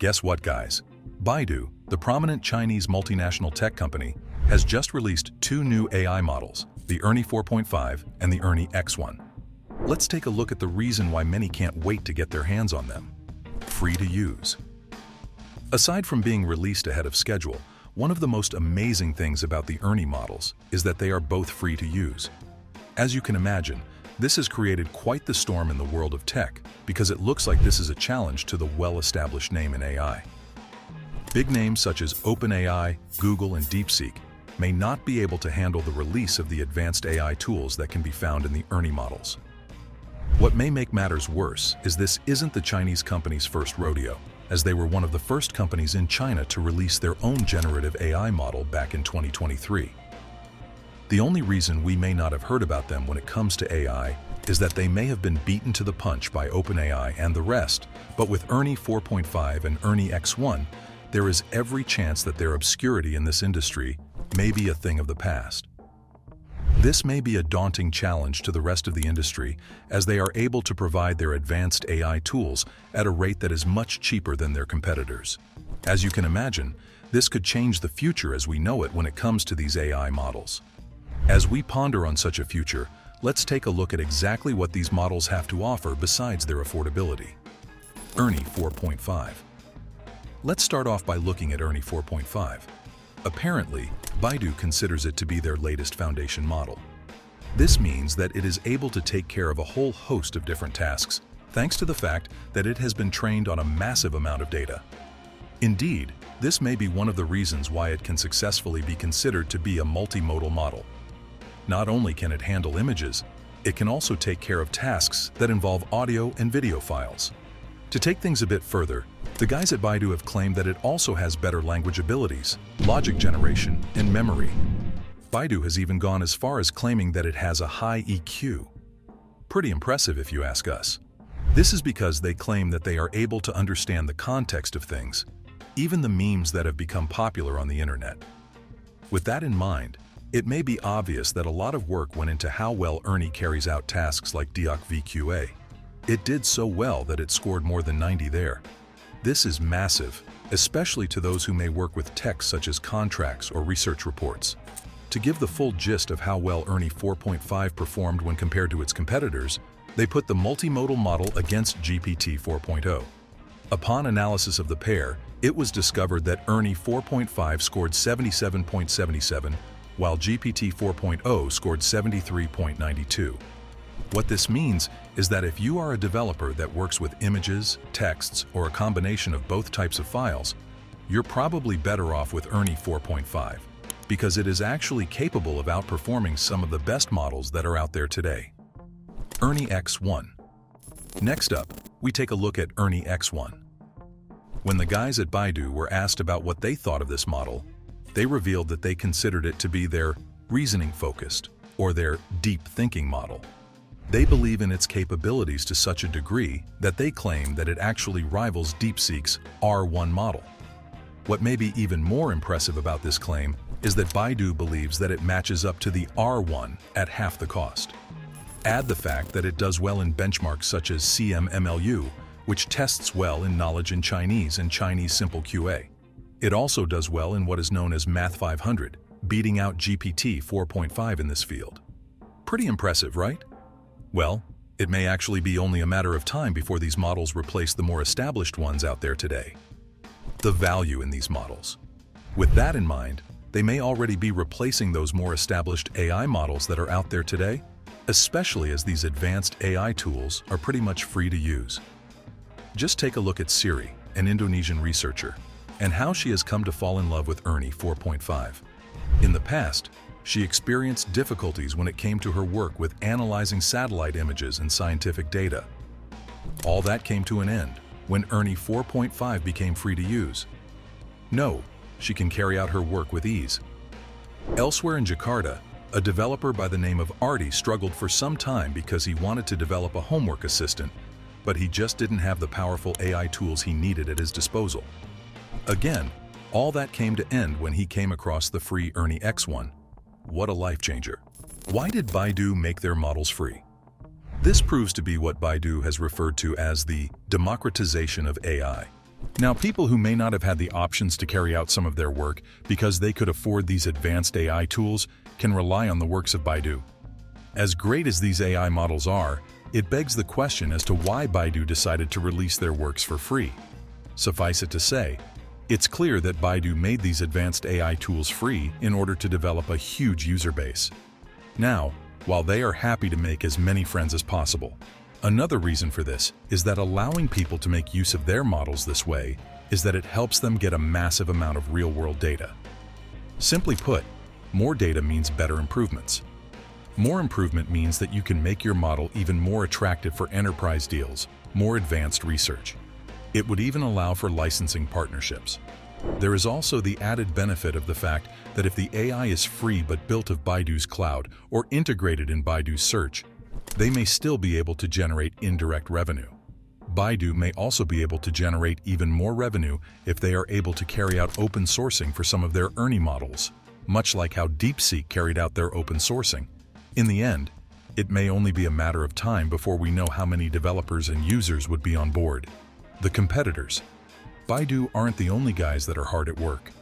Guess what, guys? Baidu, the prominent Chinese multinational tech company, has just released two new AI models, the ERNIE 4.5 and the ERNIE X1. Let's take a look at the reason why many can't wait to get their hands on them. Free to use. Aside from being released ahead of schedule, one of the most amazing things about the ERNIE models is that they are both free to use. As you can imagine, this has created quite the storm in the world of tech because it looks like this is a challenge to the well-established name in AI. Big names such as OpenAI, Google, and DeepSeek may not be able to handle the release of the advanced AI tools that can be found in the ERNIE models. What may make matters worse is this isn't the Chinese company's first rodeo, as they were one of the first companies in China to release their own generative AI model back in 2023. The only reason we may not have heard about them when it comes to AI is that they may have been beaten to the punch by OpenAI and the rest, but with ERNIE 4.5 and ERNIE X1, there is every chance that their obscurity in this industry may be a thing of the past. This may be a daunting challenge to the rest of the industry as they are able to provide their advanced AI tools at a rate that is much cheaper than their competitors. As you can imagine, this could change the future as we know it when it comes to these AI models. As we ponder on such a future, let's take a look at exactly what these models have to offer besides their affordability. ERNIE 4.5. Let's start off by looking at ERNIE 4.5. Apparently, Baidu considers it to be their latest foundation model. This means that it is able to take care of a whole host of different tasks, thanks to the fact that it has been trained on a massive amount of data. Indeed, this may be one of the reasons why it can successfully be considered to be a multimodal model. Not only can it handle images, it can also take care of tasks that involve audio and video files. To take things a bit further, the guys at Baidu have claimed that it also has better language abilities, logic generation, and memory. Baidu has even gone as far as claiming that it has a high EQ. Pretty impressive if you ask us. This is because they claim that they are able to understand the context of things, even the memes that have become popular on the internet. With that in mind, it may be obvious that a lot of work went into how well ERNIE carries out tasks like DIOC VQA. It did so well that it scored more than 90 there. This is massive, especially to those who may work with text such as contracts or research reports. To give the full gist of how well ERNIE 4.5 performed when compared to its competitors, they put the multimodal model against GPT 4.0. Upon analysis of the pair, it was discovered that ERNIE 4.5 scored 77.77, while GPT 4.0 scored 73.92. What this means is that if you are a developer that works with images, texts, or a combination of both types of files, you're probably better off with ERNIE 4.5 because it is actually capable of outperforming some of the best models that are out there today. ERNIE X1. Next up, we take a look at ERNIE X1. When the guys at Baidu were asked about what they thought of this model, they revealed that they considered it to be their reasoning-focused or their deep thinking model. They believe in its capabilities to such a degree that they claim that it actually rivals DeepSeek's R1 model. What may be even more impressive about this claim is that Baidu believes that it matches up to the R1 at half the cost. Add the fact that it does well in benchmarks such as CMMLU, which tests well in knowledge in Chinese and Chinese Simple QA. It also does well in what is known as Math 500, beating out GPT 4.5 in this field. Pretty impressive, right? Well, it may actually be only a matter of time before these models replace the more established ones out there today. The value in these models. With that in mind, they may already be replacing those more established AI models that are out there today, especially as these advanced AI tools are pretty much free to use. Just take a look at Siri, an Indonesian researcher, and how she has come to fall in love with ERNIE 4.5. In the past, she experienced difficulties when it came to her work with analyzing satellite images and scientific data. All that came to an end when ERNIE 4.5 became free to use. No, she can carry out her work with ease. Elsewhere in Jakarta, a developer by the name of Artie struggled for some time because he wanted to develop a homework assistant, but he just didn't have the powerful AI tools he needed at his disposal. Again, all that came to end when he came across the free ERNIE X1. What a life changer. Why did Baidu make their models free? This proves to be what Baidu has referred to as the democratization of AI. Now, people who may not have had the options to carry out some of their work because they could afford these advanced AI tools can rely on the works of Baidu. As great as these AI models are, it begs the question as to why Baidu decided to release their works for free. Suffice it to say, it's clear that Baidu made these advanced AI tools free in order to develop a huge user base. Now, while they are happy to make as many friends as possible, another reason for this is that allowing people to make use of their models this way is that it helps them get a massive amount of real-world data. Simply put, more data means better improvements. More improvement means that you can make your model even more attractive for enterprise deals, more advanced research. It would even allow for licensing partnerships. There is also the added benefit of the fact that if the AI is free but built of Baidu's cloud or integrated in Baidu's search, they may still be able to generate indirect revenue. Baidu may also be able to generate even more revenue if they are able to carry out open sourcing for some of their ERNIE models, much like how DeepSeek carried out their open sourcing. In the end, it may only be a matter of time before we know how many developers and users would be on board. The competitors. Baidu aren't the only guys that are hard at work.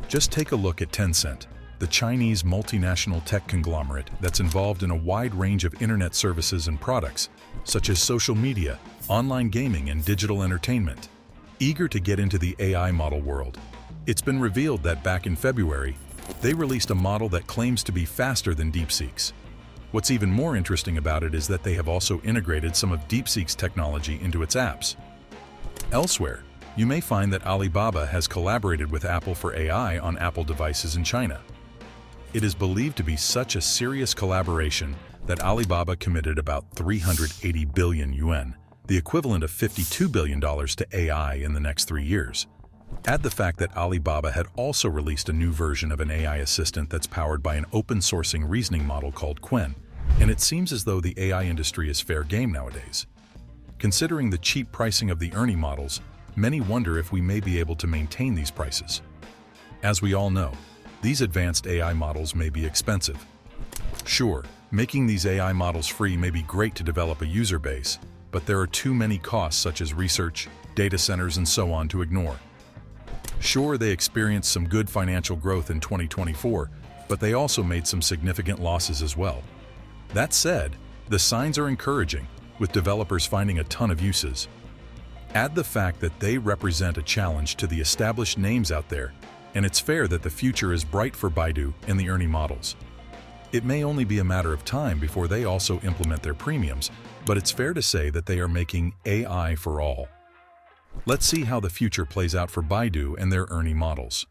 Just take a look at Tencent, the Chinese multinational tech conglomerate that's involved in a wide range of internet services and products, such as social media, online gaming, and digital entertainment. Eager to get into the AI model world, it's been revealed that back in February, they released a model that claims to be faster than DeepSeek's. What's even more interesting about it is that they have also integrated some of DeepSeek's technology into its apps. Elsewhere, you may find that Alibaba has collaborated with Apple for AI on Apple devices in China. It is believed to be such a serious collaboration that Alibaba committed about 380 billion yuan, the equivalent of $52 billion to AI in the next 3 years. Add the fact that Alibaba had also released a new version of an AI assistant that's powered by an open-sourcing reasoning model called Qwen, and it seems as though the AI industry is fair game nowadays. Considering the cheap pricing of the ERNIE models, many wonder if we may be able to maintain these prices. As we all know, these advanced AI models may be expensive. Sure, making these AI models free may be great to develop a user base, but there are too many costs such as research, data centers, and so on to ignore. Sure, they experienced some good financial growth in 2024, but they also made some significant losses as well. That said, the signs are encouraging, with developers finding a ton of uses. Add the fact that they represent a challenge to the established names out there, and it's fair that the future is bright for Baidu and the ERNIE models. It may only be a matter of time before they also implement their premiums, but it's fair to say that they are making AI for all. Let's see how the future plays out for Baidu and their ERNIE models.